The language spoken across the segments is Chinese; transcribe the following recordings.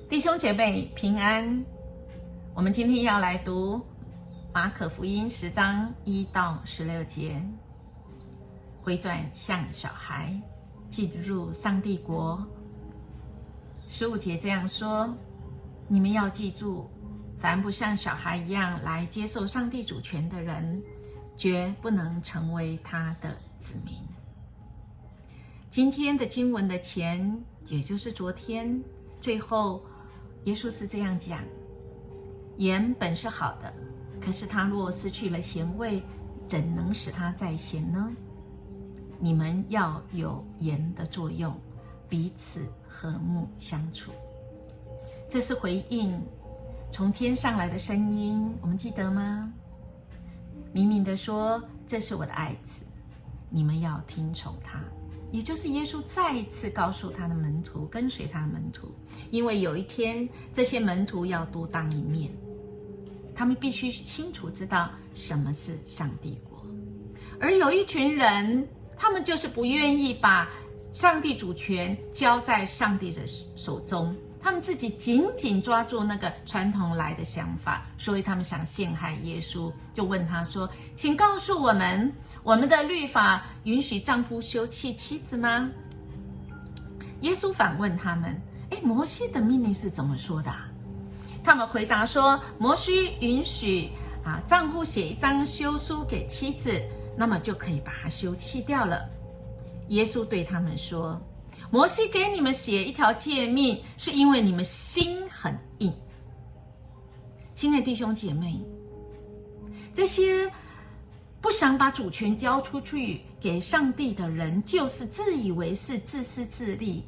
弟兄姐妹平安，我们今天要来读马可福音10章1到16节，回转向小孩，进入上帝国。15节这样说：你们要记住，凡不像小孩一样来接受上帝主权的人，绝不能成为他的子民。今天的经文的前，也就是昨天，最后耶稣是这样讲：盐本是好的，可是它若失去了咸味，怎能使它再咸呢？你们要有盐的作用，彼此和睦相处。这是回应从天上来的声音，我们记得吗？明明的说，这是我的爱子，你们要听从他。也就是耶稣再一次告诉他的门徒，跟随他的门徒，因为有一天这些门徒要独当一面，他们必须清楚知道什么是上帝国。而有一群人，他们就是不愿意把上帝主权交在上帝的手中，他们自己紧紧抓住那个传统来的想法，所以他们想陷害耶稣，就问他说：请告诉我们，我们的律法允许丈夫休弃妻子吗？耶稣反问他们：摩西的命令是怎么说的？他们回答说：摩西允许丈夫写一张休书给妻子，那么就可以把它休弃掉了。耶稣对他们说：摩西给你们写一条诫命，是因为你们心很硬。亲爱的弟兄姐妹，这些不想把主权交出去给上帝的人，就是自以为是、自私自利，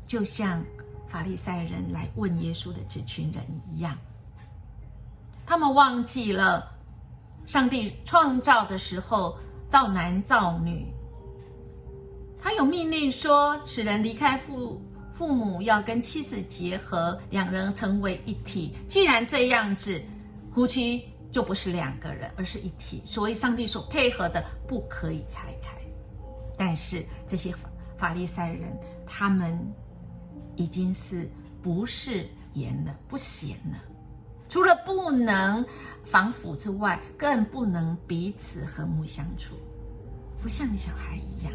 就像法利赛人来问耶稣的这群人一样。他们忘记了上帝创造的时候造男造女，他有命令说，使人离开父母，要跟妻子结合，两人成为一体。既然这样子，夫妻就不是两个人，而是一体，所以上帝所配合的不可以拆开。但是这些法利赛人，他们已经是不是盐了，不咸了，除了不能防腐之外，更不能彼此和睦相处，不像小孩一样。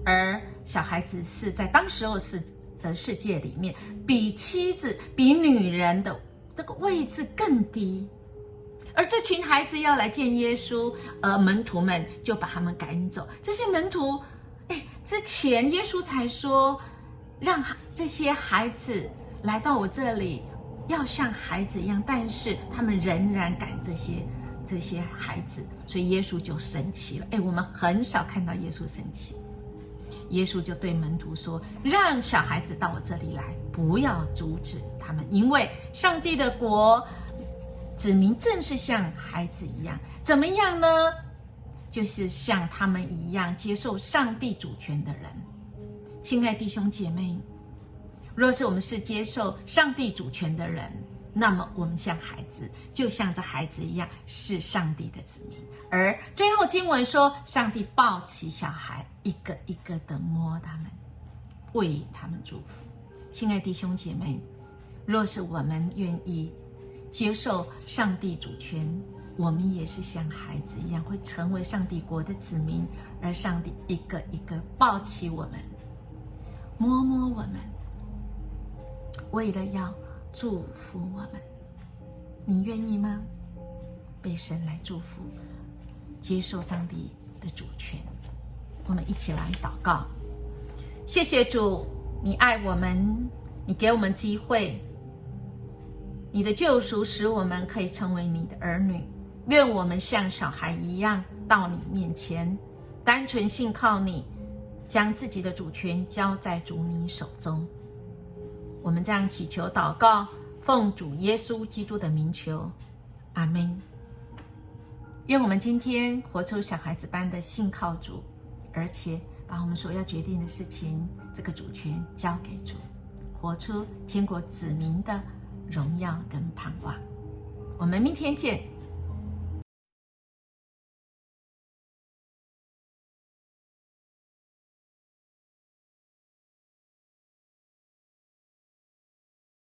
而小孩子是在当时候的世界里面，比妻子、比女人的这个位置更低。而这群孩子要来见耶稣，而门徒们就把他们赶走。这些门徒，之前耶稣才说，让这些孩子来到我这里，要像孩子一样，但是他们仍然赶这些孩子，所以耶稣就生气了。我们很少看到耶稣生气。耶稣就对门徒说：让小孩子到我这里来，不要阻止他们，因为上帝的国子民正是像孩子一样。怎么样呢？就是像他们一样接受上帝主权的人。亲爱弟兄姐妹，若是我们是接受上帝主权的人，那么我们像孩子，就像这孩子一样，是上帝的子民。而最后经文说，上帝抱起小孩，一个一个的摸他们，为他们祝福。亲爱弟兄姐妹，若是我们愿意接受上帝主权，我们也是像孩子一样，会成为上帝国的子民，而上帝一个一个抱起我们，摸摸我们，为了要祝福我们。你愿意吗？被神来祝福，接受上帝的主权。我们一起来祷告。谢谢主，你爱我们，你给我们机会，你的救赎使我们可以成为你的儿女。愿我们像小孩一样到你面前，单纯信靠你，将自己的主权交在主你手中。我们这样祈求祷告，奉主耶稣基督的名求，阿们。愿我们今天活出小孩子般的信靠主，而且把我们所要决定的事情，这个主权交给主，活出天国子民的荣耀跟盼望。我们明天见。